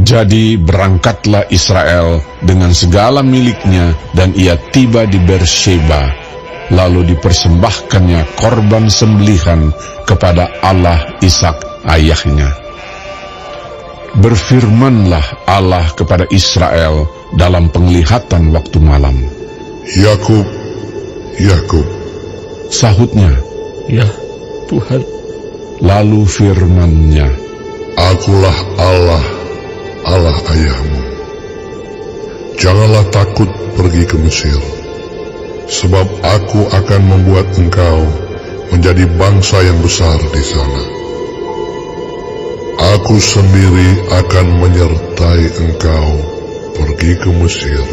Jadi berangkatlah Israel dengan segala miliknya, dan ia tiba di Beersheba. Lalu dipersembahkannya korban sembelihan kepada Allah Ishak ayahnya. Berfirmanlah Allah kepada Israel dalam penglihatan waktu malam. Yakub, Yakub. Sahutnya, Ya Tuhan. lalu firman-Nya, Akulah Allah, Allah ayahmu. Janganlah takut pergi ke Mesir, sebab aku akan membuat engkau menjadi bangsa yang besar di sana. Aku sendiri akan menyertai engkau pergi ke Mesir,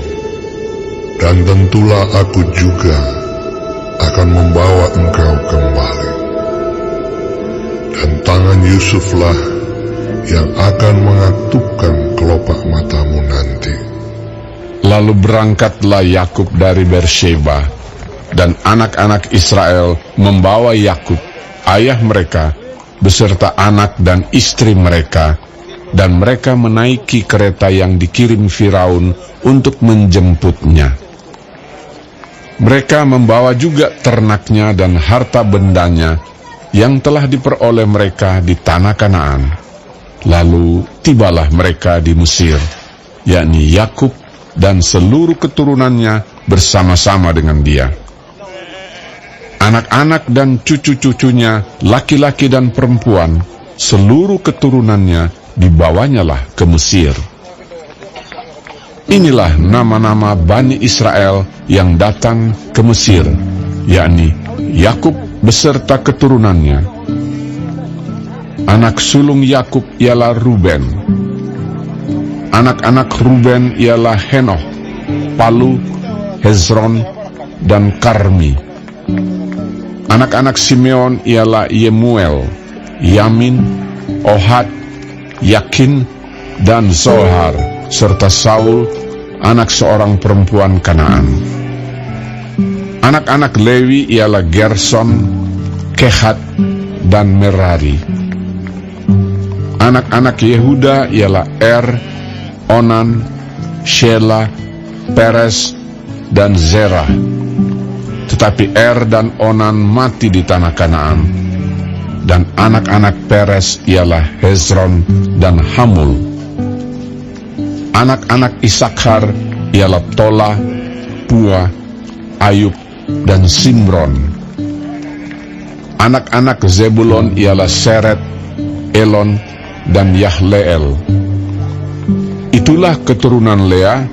dan tentulah aku juga akan membawa engkau kembali. Dan tangan Yusuflah yang akan mengatupkan kelopak matamu nanti. Lalu berangkatlah Yakub dari Beersheba, dan anak-anak Israel membawa Yakub, ayah mereka, beserta anak dan istri mereka, dan mereka menaiki kereta yang dikirim Firaun untuk menjemputnya. Mereka membawa juga ternaknya dan harta bendanya yang telah diperoleh mereka di tanah Kanaan. Lalu tibalah mereka di Mesir, yakni Yakub dan seluruh keturunannya bersama-sama dengan dia. Anak-anak dan cucu-cucunya, laki-laki dan perempuan, seluruh keturunannya dibawanyalah ke Mesir. Inilah nama-nama Bani Israel yang datang ke Mesir, yakni Yakub beserta keturunannya. Anak sulung Yakub ialah Ruben. Anak-anak Ruben ialah Henoh, Palu, Hezron, dan Karmi. Anak-anak Simeon ialah Yemuel, Yamin, Ohad, Yakin, dan Zohar, serta Saul, anak seorang perempuan Kanaan. Anak-anak Lewi ialah Gerson, Kehat, dan Merari. Anak-anak Yehuda ialah Onan, Shela, Peres, dan Zerah. Tetapi dan Onan mati di tanah Kanaan. Dan anak-anak Peres ialah Hezron dan Hamul. Anak-anak Isakhar ialah Tola, Pua, Ayub, dan Simron. Anak-anak Zebulon ialah Seret, Elon, dan Yahleel. Itulah keturunan Lea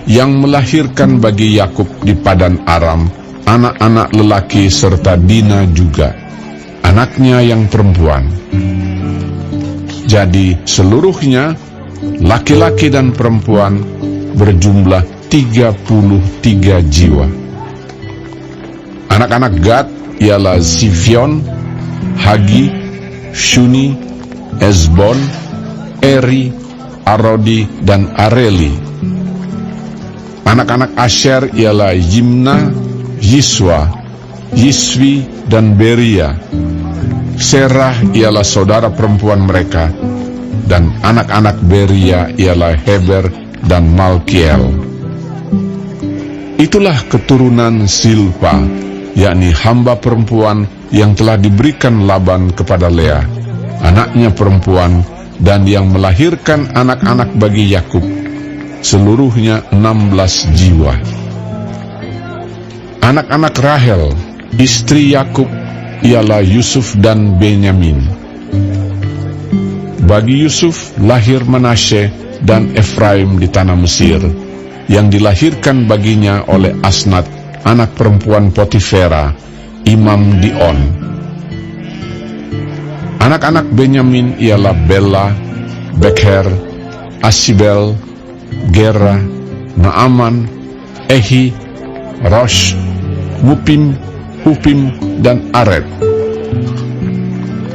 yang melahirkan bagi Yakub di Padan Aram anak-anak lelaki serta Dina juga, anaknya yang perempuan. Jadi seluruhnya, laki-laki dan perempuan, berjumlah 33 jiwa. Anak-anak Gad ialah Zifion, Hagi, Shuni, Ezbon, Eri, Arodi, dan Areli. Anak-anak Asher ialah Yimna, Yiswa, Yiswi, dan Beria. Serah ialah saudara perempuan mereka, dan anak-anak Beria ialah Heber dan Malkiel. Itulah keturunan Silpa, yakni hamba perempuan yang telah diberikan Laban kepada Lea, anaknya perempuan, dan yang melahirkan anak-anak bagi Yakub, seluruhnya 16 jiwa. Anak-anak Rahel, istri Yakub, ialah Yusuf dan Benyamin. Bagi Yusuf lahir Manasye dan Efraim di tanah Mesir, yang dilahirkan baginya oleh Asnat, anak perempuan Potifera, imam di On. Anak-anak Benyamin ialah Bela, Bekher, Asibel, Gera, Naaman, Ehi, Rosh, Mupim, Hupim, dan Ared.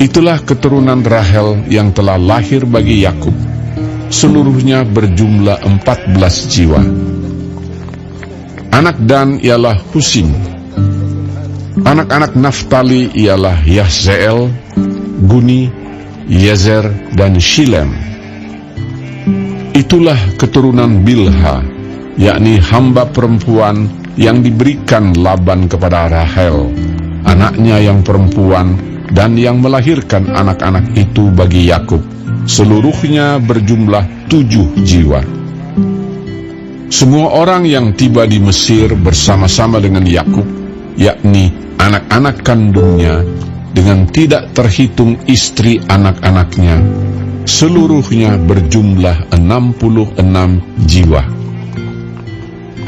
Itulah keturunan Rahel yang telah lahir bagi Yakub, seluruhnya berjumlah 14 jiwa. Anak Dan ialah Husim. Anak-anak Naftali ialah Yahzeel, Guni, Yezer, dan Shilem. Itulah keturunan Bilha, yakni hamba perempuan yang diberikan Laban kepada Rahel, anaknya yang perempuan, dan yang melahirkan anak-anak itu bagi Yakub. Seluruhnya berjumlah 7 jiwa. Semua orang yang tiba di Mesir bersama-sama dengan Yakub, yakni anak-anak kandungnya, dengan tidak terhitung istri anak-anaknya, seluruhnya berjumlah 66 jiwa.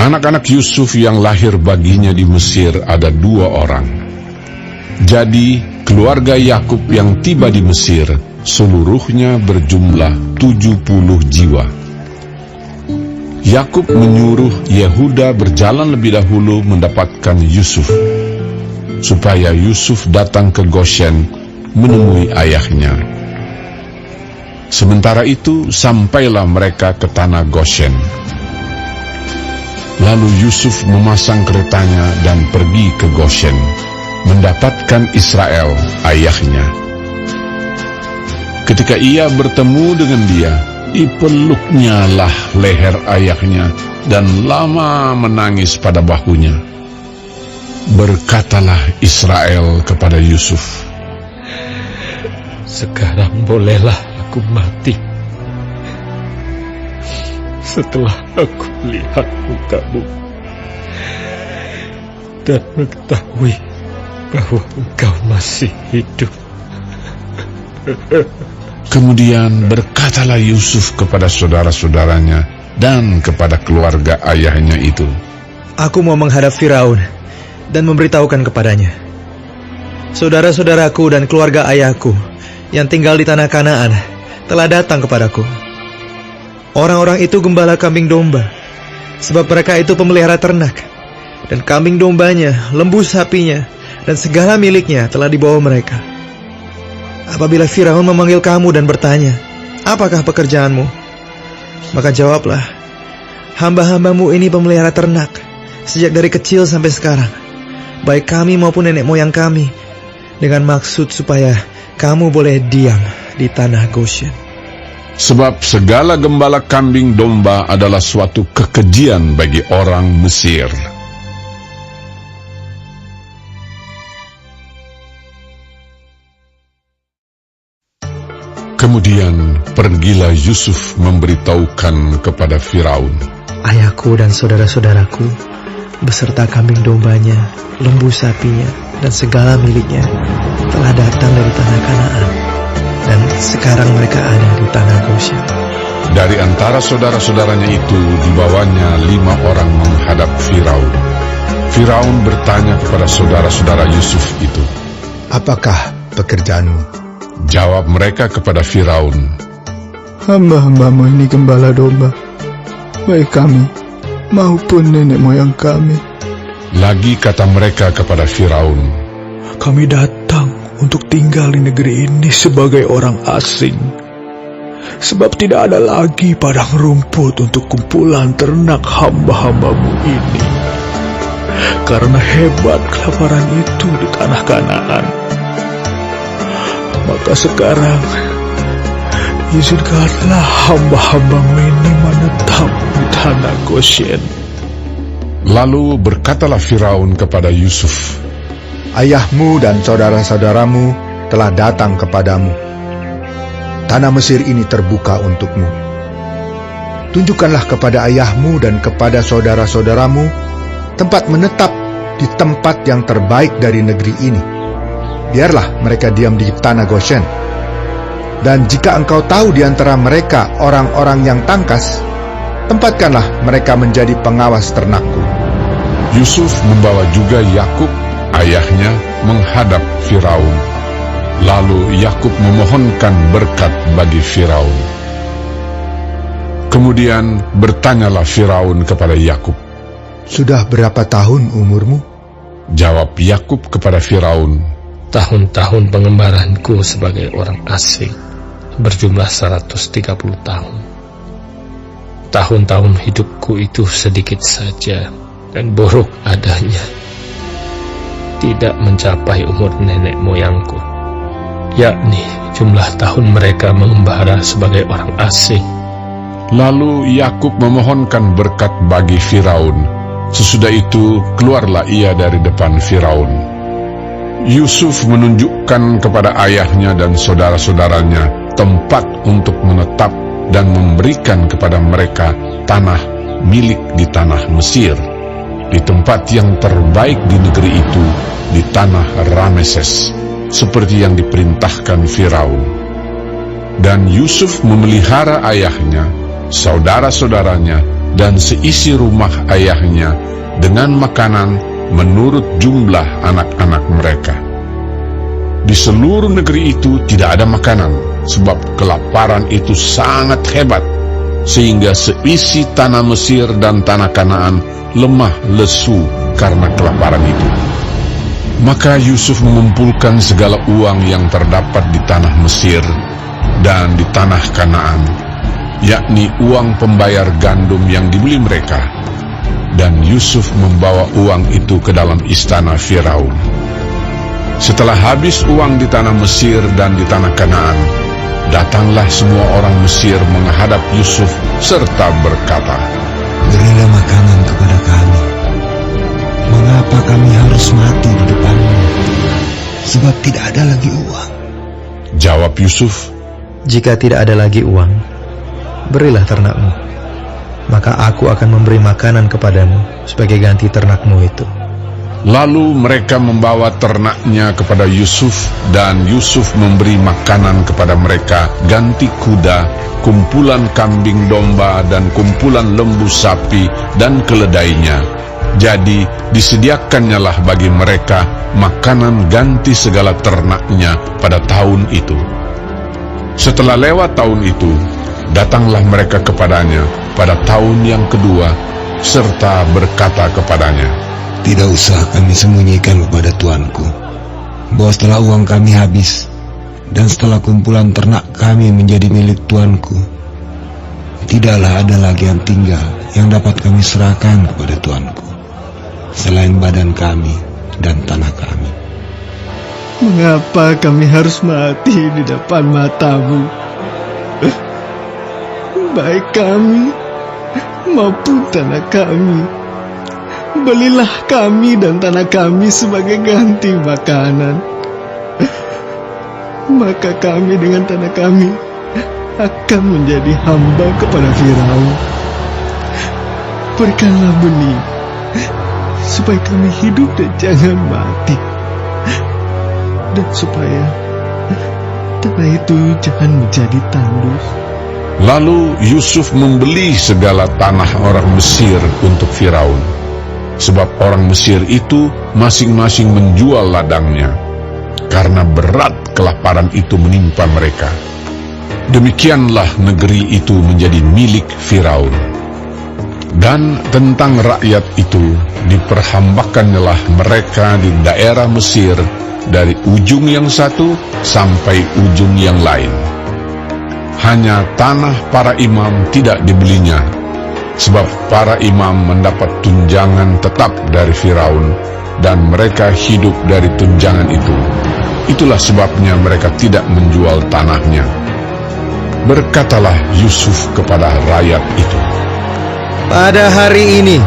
Anak-anak Yusuf yang lahir baginya di Mesir ada 2 orang. Jadi keluarga Yakub yang tiba di Mesir seluruhnya berjumlah 70 jiwa. Yakub menyuruh Yehuda berjalan lebih dahulu mendapatkan Yusuf, supaya Yusuf datang ke Goshen menemui ayahnya. Sementara itu sampailah mereka ke tanah Goshen. Lalu Yusuf memasang keretanya dan pergi ke Goshen, mendapatkan Israel ayahnya. Ketika ia bertemu dengan dia, dipeluknya lah leher ayahnya dan lama menangis pada bahunya. Berkatalah Israel kepada Yusuf, Sekarang bolehlah aku mati, setelah aku lihat mukamu dan mengetahui bahwa engkau masih hidup. Kemudian berkatalah Yusuf kepada saudara-saudaranya dan kepada keluarga ayahnya itu, Aku mau menghadap Firaun dan memberitahukan kepadanya, saudara-saudaraku dan keluarga ayahku yang tinggal di tanah Kanaan telah datang kepadaku. Orang-orang itu gembala kambing domba, sebab mereka itu pemelihara ternak, dan kambing dombanya, lembu sapinya, dan segala miliknya telah dibawa mereka. Apabila Firaun memanggil kamu dan bertanya, apakah pekerjaanmu? Maka jawablah, hamba-hambamu ini pemelihara ternak, sejak dari kecil sampai sekarang, baik kami maupun nenek moyang kami, dengan maksud supaya kamu boleh diam di tanah Goshen. sebab segala gembala kambing domba adalah suatu kekejian bagi orang Mesir. Kemudian pergilah Yusuf memberitahukan kepada Firaun, Ayahku dan saudara-saudaraku, beserta kambing dombanya, lembu sapinya, dan segala miliknya, telah datang dari tanah Kanaan, dan sekarang mereka ada di tanah Goshen. Dari antara saudara-saudaranya itu dibawanya 5 orang menghadap Firaun. Firaun bertanya kepada saudara-saudara Yusuf itu, Apakah pekerjaanmu? jawab mereka kepada Firaun, Hamba-hambamu ini gembala domba, baik kami maupun nenek moyang kami. Lagi kata mereka kepada Firaun, Kami datang untuk tinggal di negeri ini sebagai orang asing, sebab tidak ada lagi padang rumput untuk kumpulan ternak hamba-hambamu ini. Karena hebat kelaparan itu di tanah Kanaan, maka sekarang izinkanlah hamba-hambamu ini menetap di tanah Goshen. Lalu berkatalah Firaun kepada Yusuf, Ayahmu dan saudara-saudaramu telah datang kepadamu. Tanah Mesir ini terbuka untukmu. Tunjukkanlah kepada ayahmu dan kepada saudara-saudaramu tempat menetap di tempat yang terbaik dari negeri ini. Biarlah mereka diam di tanah Goshen. Dan jika engkau tahu di antara mereka orang-orang yang tangkas, tempatkanlah mereka menjadi pengawas ternakku. Yusuf membawa juga Yakub, ayahnya, menghadap Firaun. Lalu Yakub memohonkan berkat bagi Firaun. Kemudian bertanyalah Firaun kepada Yakub, Sudah berapa tahun umurmu? jawab Yakub kepada Firaun, Tahun-tahun pengembaranku sebagai orang asing berjumlah 130 tahun. Tahun-tahun hidupku itu sedikit saja dan buruk adanya, tidak mencapai umur nenek moyangku, yakni jumlah tahun mereka mengembara sebagai orang asing. Lalu Yakub memohonkan berkat bagi Firaun. Sesudah itu keluarlah ia dari depan Firaun. Yusuf menunjukkan kepada ayahnya dan saudara-saudaranya tempat untuk menetap dan memberikan kepada mereka tanah milik di tanah Mesir, di tempat yang terbaik di negeri itu, di tanah Rameses, seperti yang diperintahkan Firaun. Dan Yusuf memelihara ayahnya, saudara-saudaranya, dan seisi rumah ayahnya dengan makanan menurut jumlah anak-anak mereka. Di seluruh negeri itu tidak ada makanan, sebab kelaparan itu sangat hebat, sehingga seisi tanah Mesir dan tanah Kanaan lemah lesu karena kelaparan itu. Maka Yusuf mengumpulkan segala uang yang terdapat di tanah Mesir dan di tanah Kanaan, yakni uang pembayar gandum yang dibeli mereka. Dan Yusuf membawa uang itu ke dalam istana Firaun. Setelah habis uang di tanah Mesir dan di tanah Kanaan, datanglah semua orang Mesir menghadap Yusuf serta berkata, "Berilah makanan kepada kami. Mengapa kami harus mati di depanmu? Sebab tidak ada lagi uang." Jawab Yusuf, Jika tidak ada lagi uang, berilah ternakmu, maka aku akan memberi makanan kepadamu sebagai ganti ternakmu itu. Lalu mereka membawa ternaknya kepada Yusuf, dan Yusuf memberi makanan kepada mereka ganti kuda, kumpulan kambing domba, dan kumpulan lembu sapi, dan keledainya. Jadi disediakannyalah bagi mereka makanan ganti segala ternaknya pada tahun itu. Setelah lewat tahun itu, datanglah mereka kepadanya pada tahun yang kedua, serta berkata kepadanya, "Tidak usah kami sembunyikan kepada tuanku, bahwa setelah uang kami habis, dan setelah kumpulan ternak kami menjadi milik tuanku, tidaklah ada lagi yang tinggal yang dapat kami serahkan kepada tuanku, selain badan kami dan tanah kami." Mengapa kami harus mati di depan matamu? Baik kami maupun tanah kami, belilah kami dan tanah kami sebagai ganti makanan. Maka kami dengan tanah kami akan menjadi hamba kepada Firaun. Berikanlah benih, supaya kami hidup dan jangan mati, dan supaya tanah itu jangan menjadi tandus. Lalu Yusuf membeli segala tanah orang Mesir untuk Firaun, sebab orang Mesir itu masing-masing menjual ladangnya, karena berat kelaparan itu menimpa mereka. Demikianlah negeri itu menjadi milik Firaun. Dan tentang rakyat itu, diperhambakannyalah mereka di daerah Mesir, dari ujung yang satu sampai ujung yang lain. Hanya tanah para imam tidak dibelinya, sebab para imam mendapat tunjangan tetap dari Firaun, dan mereka hidup dari tunjangan itu. Itulah sebabnya mereka tidak menjual tanahnya. Berkatalah Yusuf kepada rakyat itu, Pada hari ini,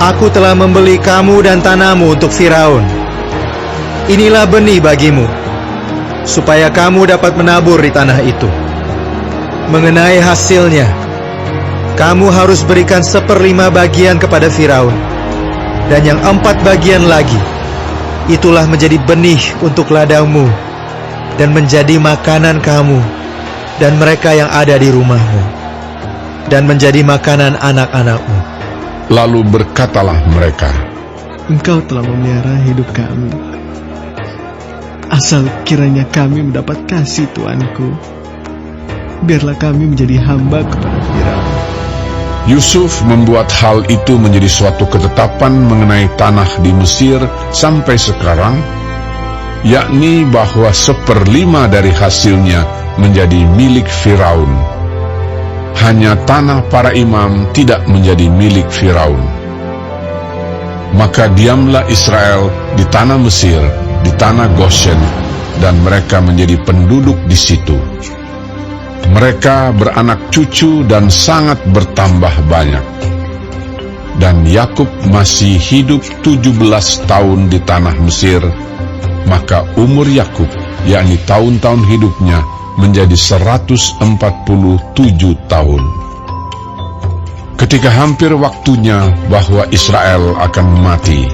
aku telah membeli kamu dan tanahmu untuk Firaun. Inilah benih bagimu, supaya kamu dapat menabur di tanah itu. Mengenai hasilnya, kamu harus berikan 1/5 bagian kepada Firaun, dan yang 4 bagian lagi, itulah menjadi benih untuk ladangmu, dan menjadi makanan kamu dan mereka yang ada di rumahmu, dan menjadi makanan anak-anakmu. Lalu berkatalah mereka, Engkau telah memelihara hidup kami. Asal kiranya kami mendapat kasih Tuanku, biarlah kami menjadi hamba kepada Firaun. Yusuf membuat hal itu menjadi suatu ketetapan mengenai tanah di Mesir sampai sekarang, yakni bahwa 1/5 dari hasilnya menjadi milik Firaun. Hanya tanah para imam tidak menjadi milik Firaun. Maka diamlah Israel di tanah Mesir, di tanah Goshen, dan mereka menjadi penduduk di situ. Mereka beranak cucu dan sangat bertambah banyak. Dan Yakub masih hidup 17 tahun di tanah Mesir, maka umur Yakub, yakni tahun-tahun hidupnya, menjadi 147 tahun. Ketika hampir waktunya bahwa Israel akan mati,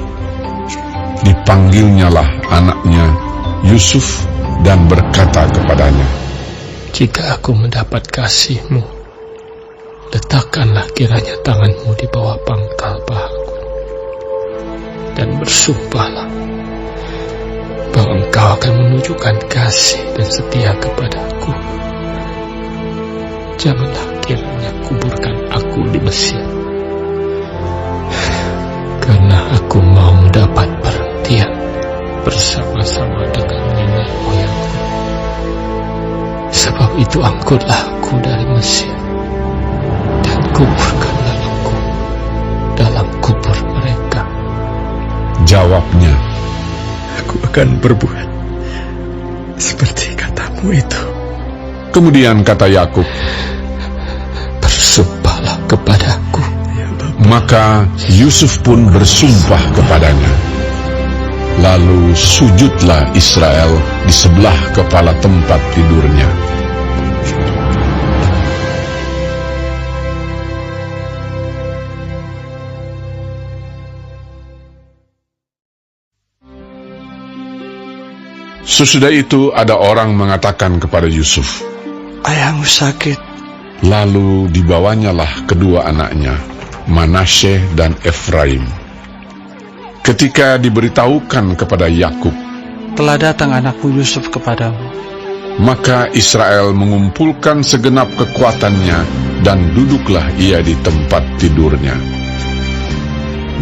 dipanggilnyalah anaknya Yusuf dan berkata kepadanya, Jika aku mendapat kasih-Mu, letakkanlah kiranya tangan-Mu di bawah pangkal pahaku, dan bersumpahlah bahwa Engkau akan menunjukkan kasih dan setia kepadaku. Janganlah kiranya kuburkan aku di Mesir, karena aku mau mendapat perhentian bersama-sama dengan nenek moyangku. Sebab itu angkutlah aku dari Mesir, dan kuburkanlah aku dalam kubur mereka. Jawabnya, Aku akan berbuat seperti katamu itu. kemudian kata Yakub, Bersumpahlah kepadaku. Ya Bapa. maka Yusuf pun bersumpah kepadanya. Lalu sujudlah Israel di sebelah kepala tempat tidurnya. Sesudah itu ada orang mengatakan kepada Yusuf, Ayahmu sakit. lalu dibawanyalah kedua anaknya, Manasye dan Efraim. Ketika diberitahukan kepada Yakub, Telah datang anakmu Yusuf kepadamu. maka Israel mengumpulkan segenap kekuatannya dan duduklah ia di tempat tidurnya.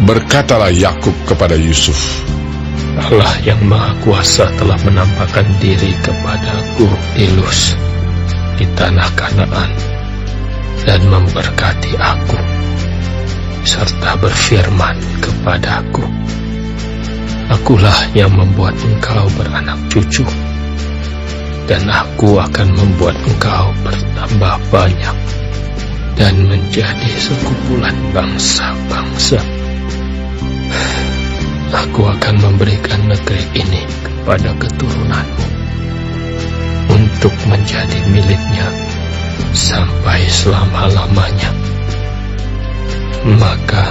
Berkatalah Yakub kepada Yusuf, Allah yang Maha Kuasa telah menampakkan diri kepadaku di Luz, di tanah Kanaan, dan memberkati aku, serta berfirman kepadaku, Akulah yang membuat engkau beranak cucu, dan aku akan membuat engkau bertambah banyak, dan menjadi sekumpulan bangsa-bangsa. Aku akan memberikan negeri ini kepada keturunanmu untuk menjadi miliknya sampai selama-lamanya. Maka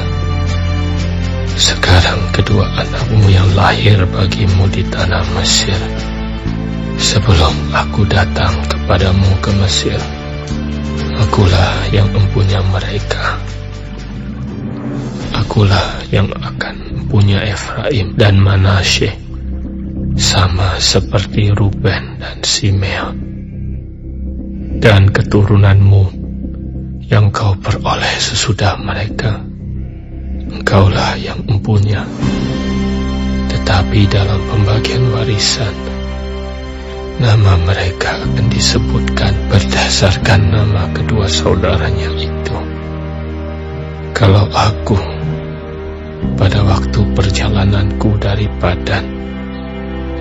sekarang kedua anakmu yang lahir bagimu di tanah Mesir, sebelum aku datang kepadamu ke Mesir, akulah yang mempunyai mereka. Akulah yang akan mempunyai Efraim dan Manasye, sama seperti Ruben dan Simeon. Dan keturunanmu yang kau peroleh sesudah mereka, engkaulah yang mempunyai. Tetapi dalam pembagian warisan, nama mereka akan disebutkan berdasarkan nama kedua saudaranya itu. Kalau aku pada waktu perjalananku dari Padan,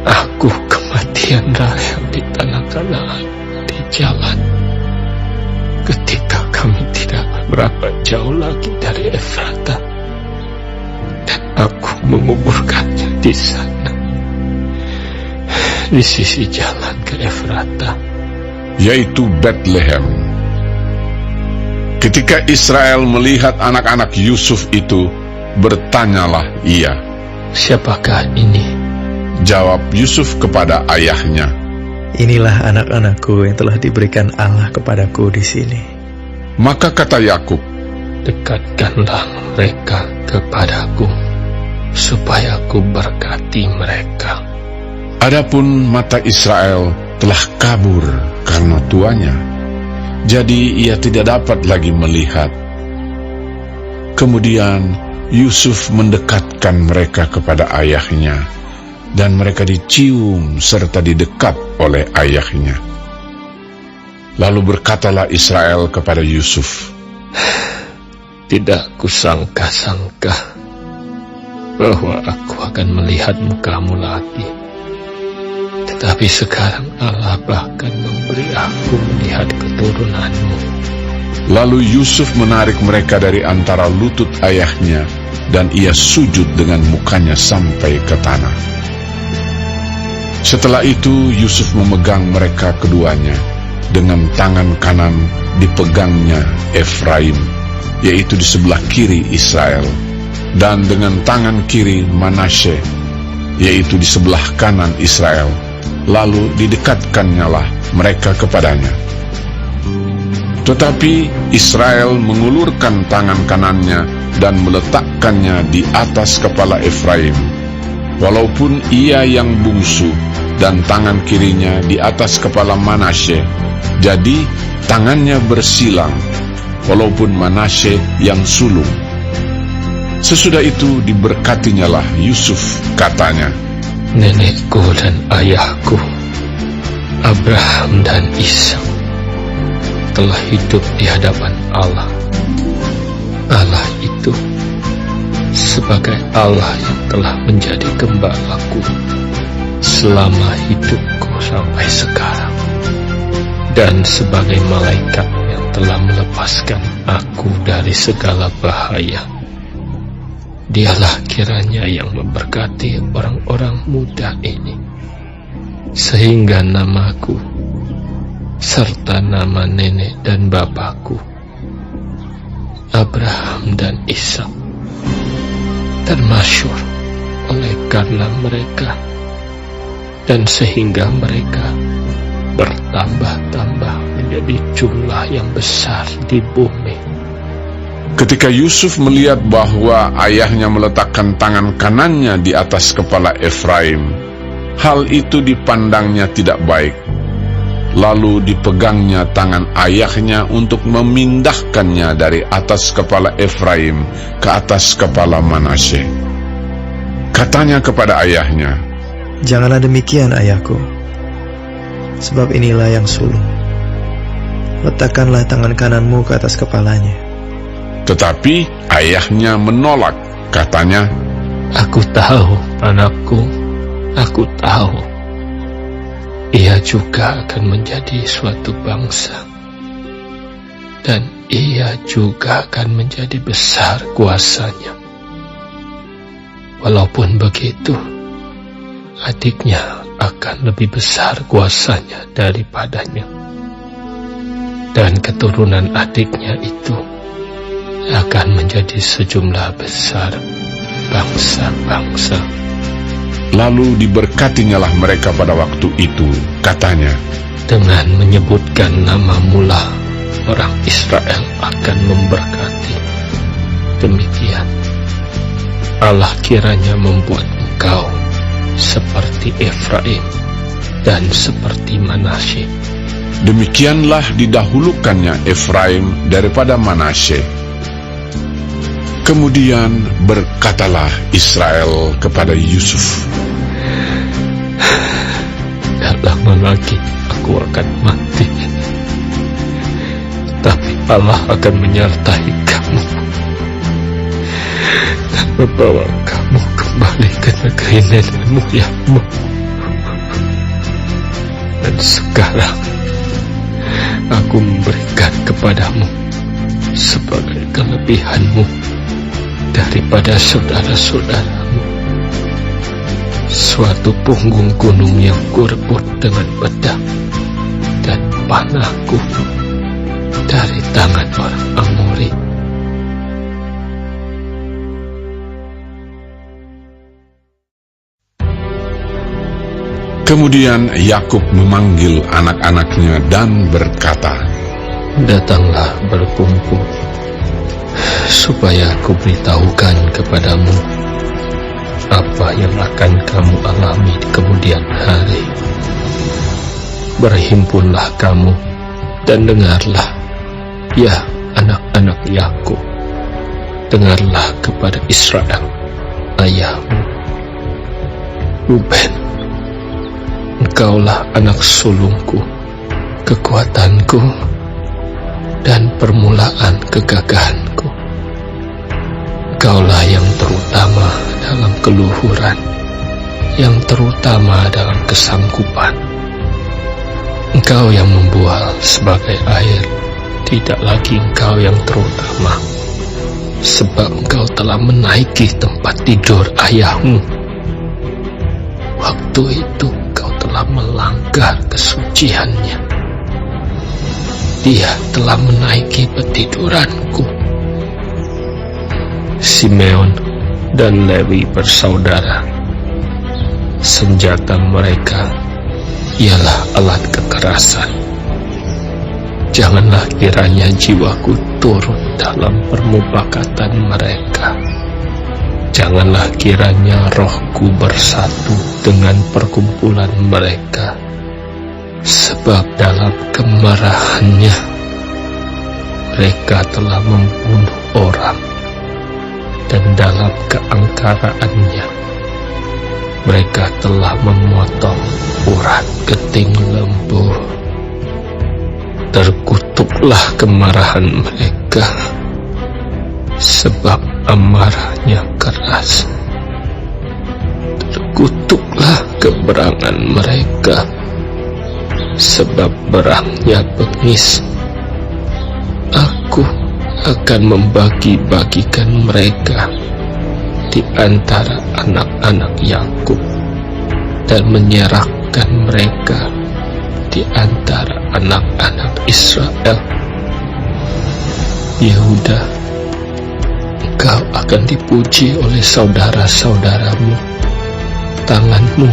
aku kematian Rahel di tanah Kanaan di jalan, ketika kami tidak berapa jauh lagi dari Efrata, dan aku menguburkannya di sana, di sisi jalan ke Efrata, yaitu Bethlehem. Ketika Israel melihat anak-anak Yusuf itu, bertanyalah ia, Siapakah ini? Jawab Yusuf kepada ayahnya, Inilah anak-anakku yang telah diberikan Allah kepadaku di sini. Maka kata Yakub, Dekatkanlah mereka kepadaku, supaya aku berkati mereka. adapun mata Israel telah kabur karena tuanya, jadi ia tidak dapat lagi melihat. Kemudian Yusuf mendekatkan mereka kepada ayahnya, dan mereka dicium serta didekat oleh ayahnya. Lalu berkatalah Israel kepada Yusuf, Tidak kusangka-sangka bahwa aku akan melihat mukamu lagi, dan Tetapi sekarang Allah bahkan memberi aku melihat keturunanmu. Lalu Yusuf menarik mereka dari antara lutut ayahnya, dan ia sujud dengan mukanya sampai ke tanah. Setelah itu Yusuf memegang mereka keduanya, dengan tangan kanan dipegangnya Efraim, yaitu di sebelah kiri Israel, dan dengan tangan kiri Manasye, yaitu di sebelah kanan Israel. Lalu didekatkannyalah mereka kepadanya. Tetapi Israel mengulurkan tangan kanannya dan meletakkannya di atas kepala Efraim, walaupun ia yang bungsu, dan tangan kirinya di atas kepala Manasye. Jadi tangannya bersilang, walaupun Manasye yang sulung. Sesudah itu diberkatinyalah Yusuf, katanya, Nenekku dan ayahku, Abraham dan Ishak, telah hidup di hadapan Allah. Allah itu sebagai Allah yang telah menjadi gembalaku selama hidupku sampai sekarang, dan sebagai malaikat yang telah melepaskan aku dari segala bahaya. Dialah kiranya yang memberkati orang-orang muda ini, sehingga namaku serta nama nenek dan bapakku, Abraham dan Ishak, termasyhur oleh karena mereka, dan sehingga mereka bertambah-tambah menjadi jumlah yang besar di bumi. Ketika Yusuf melihat bahwa ayahnya meletakkan tangan kanannya di atas kepala Efraim, hal itu dipandangnya tidak baik. Lalu dipegangnya tangan ayahnya untuk memindahkannya dari atas kepala Efraim ke atas kepala Manasye. Katanya kepada ayahnya, Janganlah demikian, ayahku, sebab inilah yang sulung. Letakkanlah tangan kananmu ke atas kepalanya. Tetapi ayahnya menolak, katanya, Aku tahu, anakku, aku tahu. Ia juga akan menjadi suatu bangsa, dan ia juga akan menjadi besar kuasanya. Walaupun begitu, adiknya akan lebih besar kuasanya daripadanya, dan keturunan adiknya itu akan menjadi sejumlah besar bangsa-bangsa. Lalu diberkatinyalah mereka pada waktu itu, katanya, Dengan menyebutkan namamu lah orang Israel akan memberkati. Demikian Allah kiranya membuat engkau seperti Efraim dan seperti Manasye. Demikianlah didahulukannya Efraim daripada Manasye. Kemudian berkatalah Israel kepada Yusuf, Tak lama lagi aku akan mati, tapi Allah akan menyertai kamu dan membawa kamu kembali ke negeri nenek moyangmu. Dan sekarang aku memberikan kepadamu sebagai kelebihanmu daripada saudara-saudaramu suatu punggung gunung yang kurebut dengan pedang dan panahku dari tangan orang Amori. Kemudian Yakub memanggil anak-anaknya dan berkata, Datanglah berkumpul, supaya aku beritahukan kepadamu apa yang akan kamu alami di kemudian hari. Berhimpunlah kamu dan dengarlah, ya anak-anak Yakub, dengarlah kepada Israel, ayahmu. Ruben, engkaulah anak sulungku, kekuatanku, dan permulaan kegagahanku. Engkaulah yang terutama dalam keluhuran, yang terutama dalam kesanggupan. Engkau yang membual sebagai air, tidak lagi Engkau yang terutama, sebab Engkau telah menaiki tempat tidur ayahmu. Waktu itu Engkau telah melanggar kesuciannya. Dia telah menaiki petiduranku. Simeon dan Lewi bersaudara. Senjata mereka ialah alat kekerasan. Janganlah kiranya jiwaku turut dalam permufakatan mereka. Janganlah kiranya rohku bersatu dengan perkumpulan mereka. Sebab dalam kemarahannya mereka telah membunuh orang, dan dalam keangkaraannya mereka telah memotong urat keting lembu. Terkutuklah kemarahan mereka, sebab amarahnya keras. Terkutuklah keberangan mereka, sebab berangnya bengis. Aku akan membagi-bagikan mereka di antara anak-anak Yakub dan menyerahkan mereka di antara anak-anak Israel. Yehuda, engkau akan dipuji oleh saudara-saudaramu. Tanganmu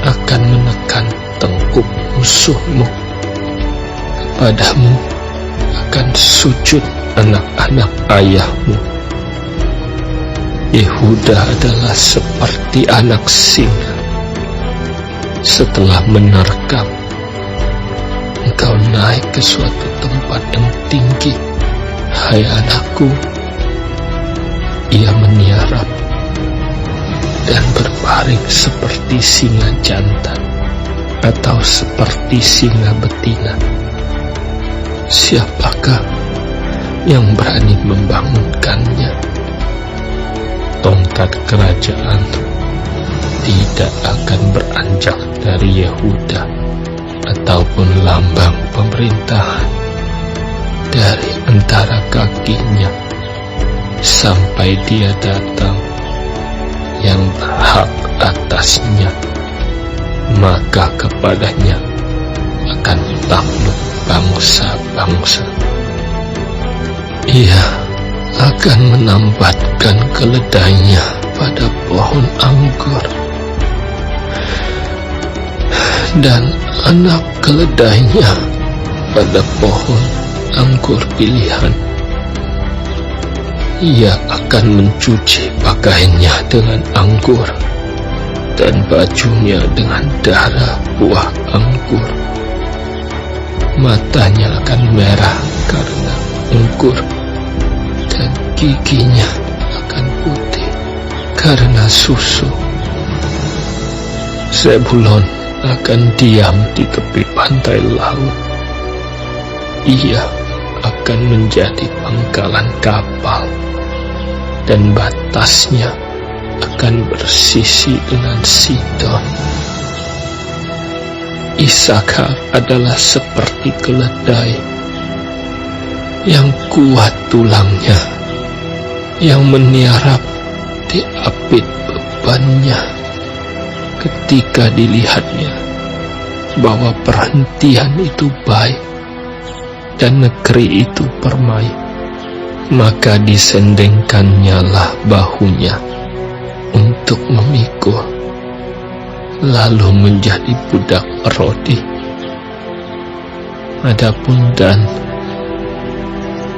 akan menekan tengkuk musuhmu. Padamu akan sujud anak-anak ayahmu. Yehuda adalah seperti anak singa. Setelah menerkam, engkau naik ke suatu tempat yang tinggi. Hai anakku, ia meniarap dan berbaring seperti singa jantan atau seperti singa betina. Siapakah yang berani membangunkannya? Tongkat kerajaan tidak akan beranjak dari Yehuda, ataupun lambang pemerintahan dari antara kakinya, sampai dia datang yang berhak atasnya, maka kepadanya akan takluk bangsa-bangsa. Ia akan menambatkan keledainya pada pohon anggur, dan anak keledainya pada pohon anggur pilihan. Ia akan mencuci pakaiannya dengan anggur, dan bajunya dengan darah buah anggur. Matanya akan merah karena anggur, dan giginya akan putih karena susu. Zebulon akan diam di tepi pantai laut. Ia akan menjadi pangkalan kapal, dan batasnya akan bersisi dengan Sidon. Isakar adalah seperti keledai yang kuat tulangnya, yang meniarap di apit bebannya. Ketika dilihatnya bahwa perhentian itu baik dan negeri itu permai, maka disendengkannyalah bahunya untuk memikul, lalu menjadi budak Rodi. Adapun Dan,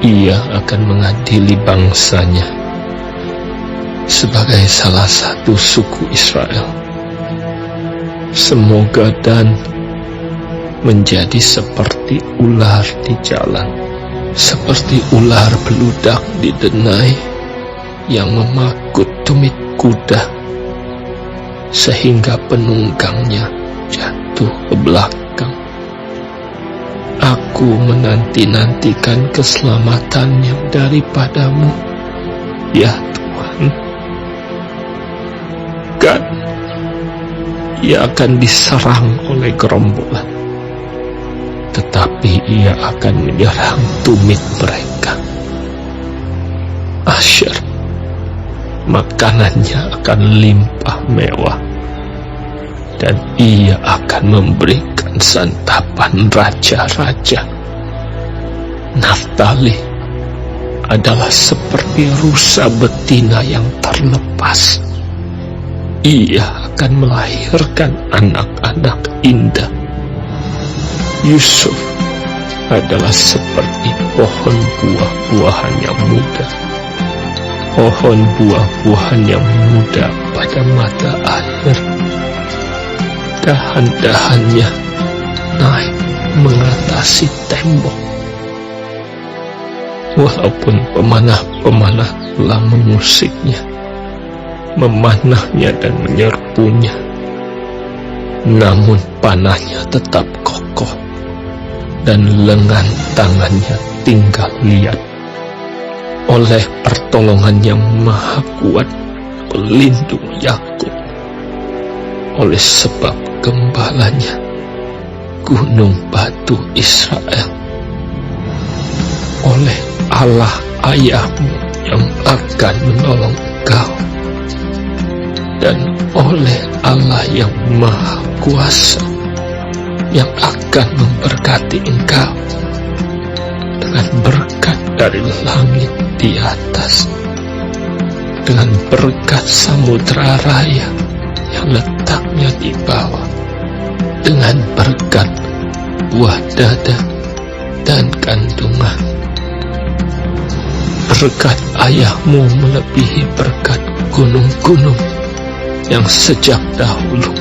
ia akan mengadili bangsanya sebagai salah satu suku Israel. Semoga Dan menjadi seperti ular di jalan, seperti ular beludak di denai yang memakut tumit kuda, sehingga penunggangnya jatuh ke belakang. Aku menanti-nantikan keselamatannya daripadamu, ya Tuhan. Gad, ia akan diserang oleh gerombolan, tetapi ia akan menyerang tumit mereka. Asher, makanannya akan limpah mewah, dan ia akan memberikan santapan raja-raja. Naftali adalah seperti rusa betina yang terlepas. Ia akan melahirkan anak-anak indah. Yusuf adalah seperti pohon buah-buahan yang muda. Pohon buah-buahan yang muda pada mata air. Dahan-dahannya naik mengatasi tembok. Walaupun pemanah-pemanah telah mengusiknya, memanahnya dan menyerbunya, namun panahnya tetap kokoh dan lengan tangannya tinggal liat. Oleh pertolongan yang maha kuat pelindung Yakub, oleh sebab gembalanya gunung batu Israel, oleh Allah ayahmu yang akan menolong engkau, dan oleh Allah yang maha kuasa yang akan memberkati engkau dengan berkat dari langit di atas, dengan berkat samudra raya yang letaknya di bawah, dengan berkat buah dada dan kandungan. Berkat ayahmu melebihi berkat gunung-gunung yang sejak dahulu,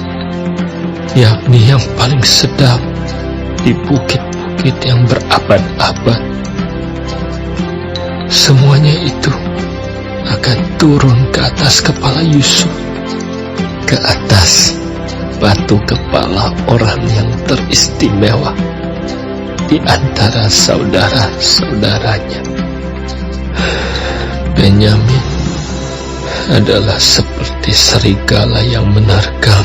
yakni yang paling sedap di bukit-bukit yang berabad-abad. Semuanya itu akan turun ke atas kepala Yusuf, ke atas batu kepala orang yang teristimewa di antara saudara-saudaranya. Benyamin adalah seperti serigala yang menerkam.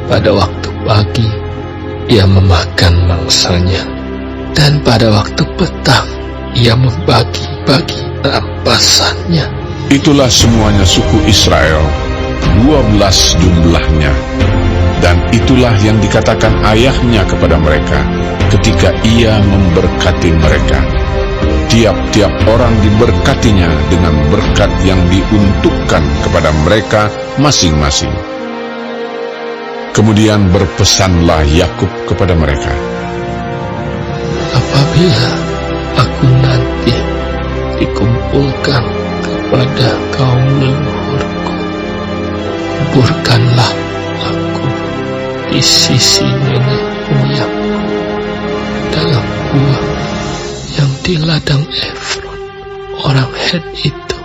Pada waktu pagi ia memakan mangsanya, dan pada waktu petang ia membagi-bagi rampasannya. Itulah semuanya suku Israel, 12 jumlahnya. Dan itulah yang dikatakan ayahnya kepada mereka ketika ia memberkati mereka. Tiap-tiap orang diberkatinya dengan berkat yang diuntukkan kepada mereka masing-masing. Kemudian berpesanlah Yakub kepada mereka, apabila aku nanti dikumpulkan kepada kaum leluhurku, kuburkanlah aku di sisi nenek moyangku dalam gua yang di ladang Efron orang Het itu,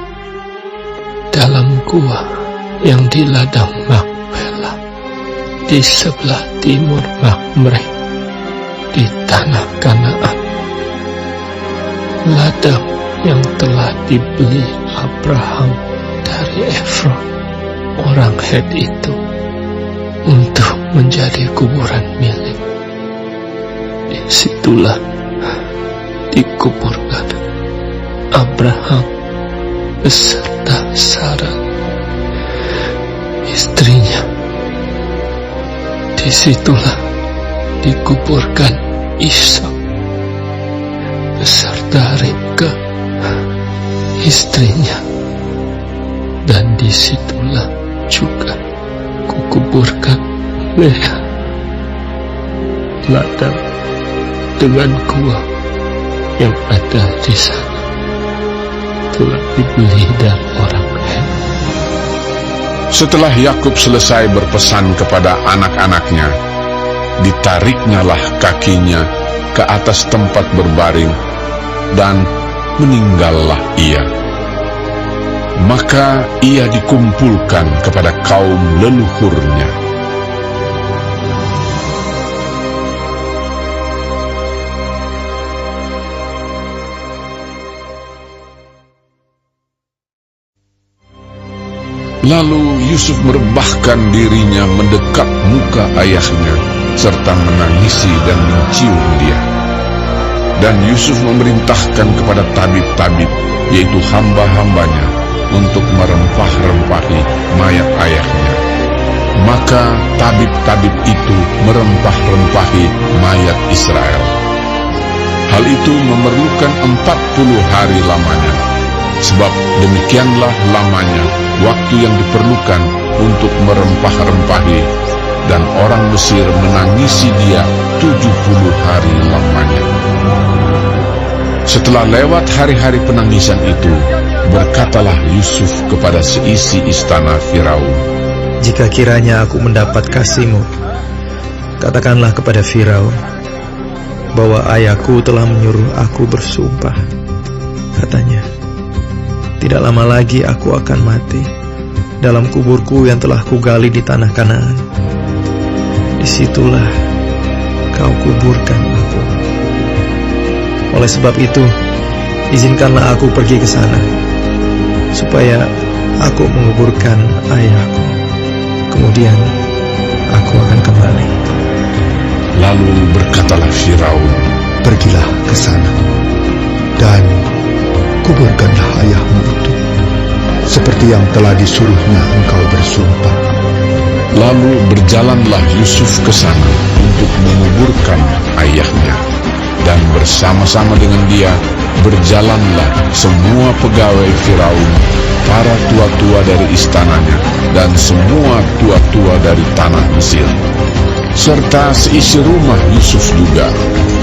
dalam gua yang di ladang Makpela di sebelah timur Makmre di tanah Kanaan, ladang yang telah dibeli Abraham dari Efron orang Het itu untuk menjadi kuburan milik. Disitulah dikuburkan Abraham beserta Sarah istrinya. Disitulah dikuburkan Ishak beserta Ribka istrinya, dan disitulah juga kukuburkan Lea. Ladang dengan gua yang ada di sana telah dibeli dari orang Het. Setelah Yakub selesai berpesan kepada anak-anaknya, ditariknyalah kakinya ke atas tempat berbaring, dan meninggallah ia. Maka ia dikumpulkan kepada kaum leluhurnya. Lalu Yusuf merebahkan dirinya mendekat muka ayahnya, serta menangisi dan mencium dia. Dan Yusuf memerintahkan kepada tabib-tabib, yaitu hamba-hambanya, untuk merempah-rempahi mayat ayahnya. Maka tabib-tabib itu merempah-rempahi mayat Israel. Hal itu memerlukan 40 hari lamanya, sebab demikianlah lamanya waktu yang diperlukan untuk merempah-rempahi, dan orang Mesir menangisi dia 70 hari lamanya. Setelah lewat hari-hari penangisan itu, berkatalah Yusuf kepada seisi istana Firaun, Jika kiranya aku mendapat kasih-Mu, katakanlah kepada Firaun bahwa ayahku telah menyuruh aku bersumpah. Katanya, tidak lama lagi aku akan mati dalam kuburku yang telah kugali di tanah Kanaan. Disitulah kau kuburkan aku. Oleh sebab itu, izinkanlah aku pergi ke sana, supaya aku menguburkan ayahku. Kemudian aku akan kembali. Lalu berkatalah Firaun, Pergilah ke sana, dan kuburkanlah ayahmu itu, seperti yang telah disuruhnya engkau bersumpah. Lalu berjalanlah Yusuf ke sana untuk menguburkan ayahnya, dan bersama-sama dengan dia berjalanlah semua pegawai Firaun, para tua-tua dari istananya, dan semua tua-tua dari tanah Mesir, serta seisi rumah Yusuf juga,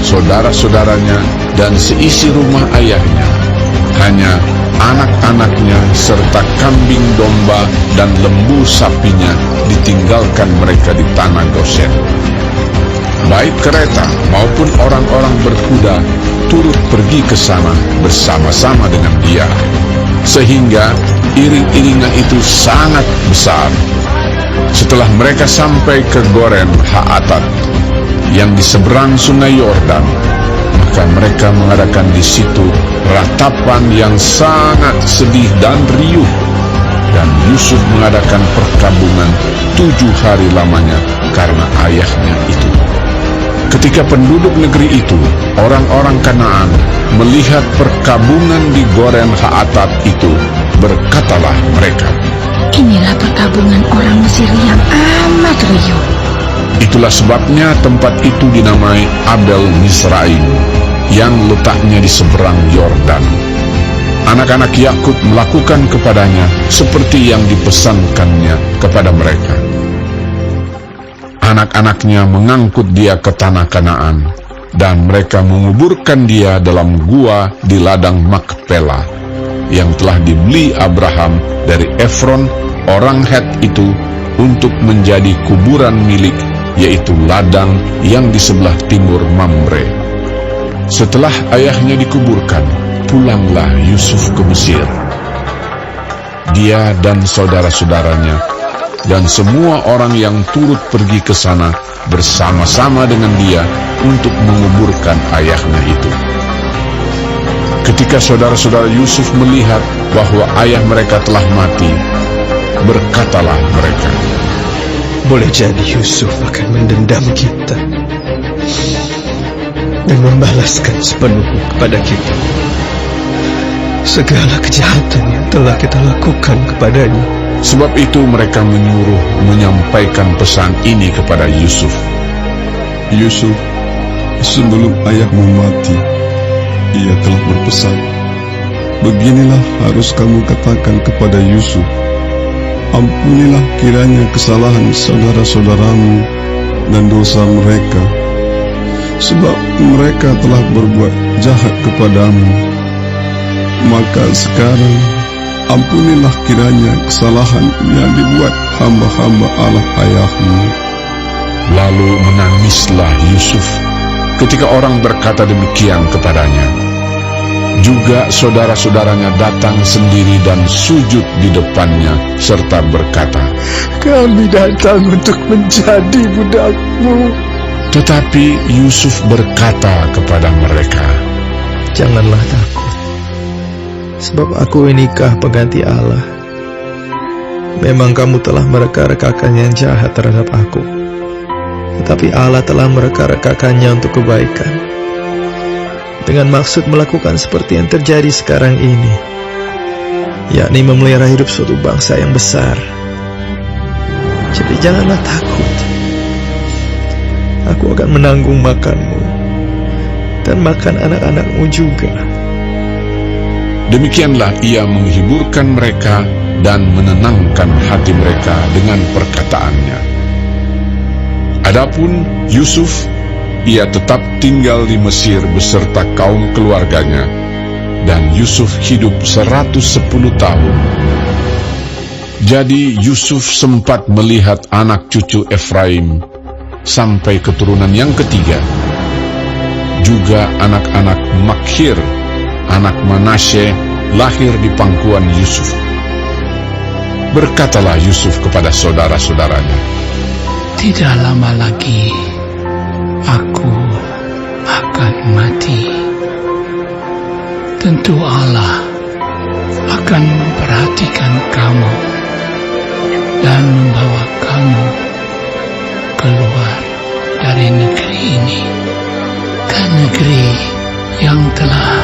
saudara-saudaranya, dan seisi rumah ayahnya. Hanya anak-anaknya serta kambing domba dan lembu sapinya ditinggalkan mereka di tanah Goshen. Baik kereta maupun orang-orang berkuda turut pergi ke sana bersama-sama dengan dia, sehingga iring-iringan itu sangat besar. Setelah mereka sampai ke Goren Haatat yang di seberang sungai Yordan, maka mereka mengadakan di situ ratapan yang sangat sedih dan riuh, dan Yusuf mengadakan perkabungan 7 hari lamanya karena ayahnya itu. Ketika penduduk negeri itu, orang-orang Kanaan, melihat perkabungan di Goren Haatat itu, berkatalah mereka, Inilah perkabungan orang Mesir yang amat riuh. Itulah sebabnya tempat itu dinamai Abel Mizraim, yang letaknya di seberang Yordan. Anak-anak Yakub melakukan kepadanya seperti yang dipesankannya kepada mereka. Anak-anaknya mengangkut dia ke tanah Kanaan, dan mereka menguburkan dia dalam gua di ladang Makpela, yang telah dibeli Abraham dari Efron, orang Het itu, untuk menjadi kuburan milik, yaitu ladang yang di sebelah timur Mamre. Setelah ayahnya dikuburkan, pulanglah Yusuf ke Mesir. Dia dan saudara-saudaranya dan semua orang yang turut pergi ke sana bersama-sama dengan dia untuk menguburkan ayahnya itu. Ketika saudara-saudara Yusuf melihat bahwa ayah mereka telah mati, berkatalah mereka, Boleh jadi Yusuf akan mendendam kita dan membalaskan sepenuhnya kepada kita segala kejahatan yang telah kita lakukan kepadanya. Sebab itu mereka menyuruh menyampaikan pesan ini kepada Yusuf. Yusuf, sebelum ayahmu mati, ia telah berpesan, beginilah harus kamu katakan kepada Yusuf, ampunilah kiranya kesalahan saudara-saudaramu dan dosa mereka, sebab mereka telah berbuat jahat kepadamu. Maka sekarang ampunilah kiranya kesalahan yang dibuat hamba-hamba Allah ayahmu. Lalu menangislah Yusuf ketika orang berkata demikian kepadanya. Juga saudara-saudaranya datang sendiri dan sujud di depannya serta berkata, Kami datang untuk menjadi budakmu. Tetapi Yusuf berkata kepada mereka, Janganlah takut, sebab aku inikah pengganti Allah. Memang kamu telah mereka-rekakan yang jahat terhadap aku, tetapi Allah telah mereka-rekakannya untuk kebaikan, dengan maksud melakukan seperti yang terjadi sekarang ini, yakni memelihara hidup suatu bangsa yang besar. Jadi janganlah takut. Aku akan menanggung makanmu dan makan anak-anakmu juga. Demikianlah ia menghiburkan mereka dan menenangkan hati mereka dengan perkataannya. Adapun Yusuf, ia tetap tinggal di Mesir beserta kaum keluarganya, dan Yusuf hidup 110 tahun. Jadi Yusuf sempat melihat anak cucu Efraim sampai keturunan yang ketiga, juga anak-anak Makhir, anak Manasye, lahir di pangkuan Yusuf. Berkatalah Yusuf kepada saudara-saudaranya, Tidak lama lagi aku akan mati. Tentu Allah akan memperhatikan kamu dan membawa kamu keluar dari negeri ini ke negeri yang telah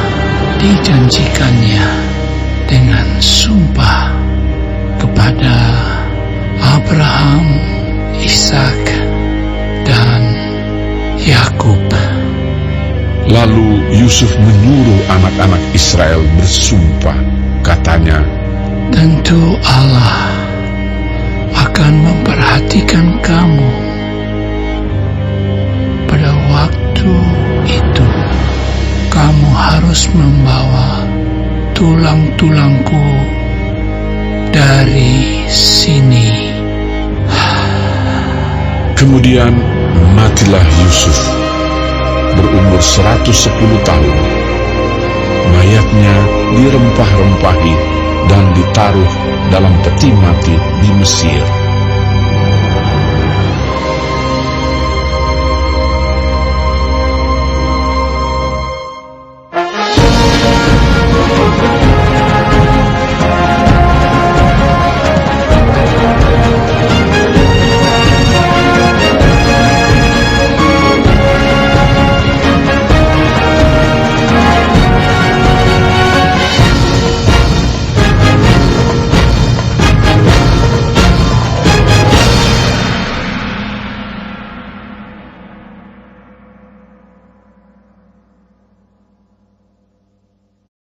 dijanjikannya dengan sumpah kepada Abraham, Ishak, dan Yakub. Lalu Yusuf menyuruh anak-anak Israel bersumpah, katanya, Tentu Allah akan memperhatikan kamu. Pada waktu itu, kamu harus membawa tulang-tulangku dari sini. Kemudian matilah Yusuf, berumur 110 tahun. Mayatnya dirempah-rempahi dan ditaruh dalam peti mati di Mesir.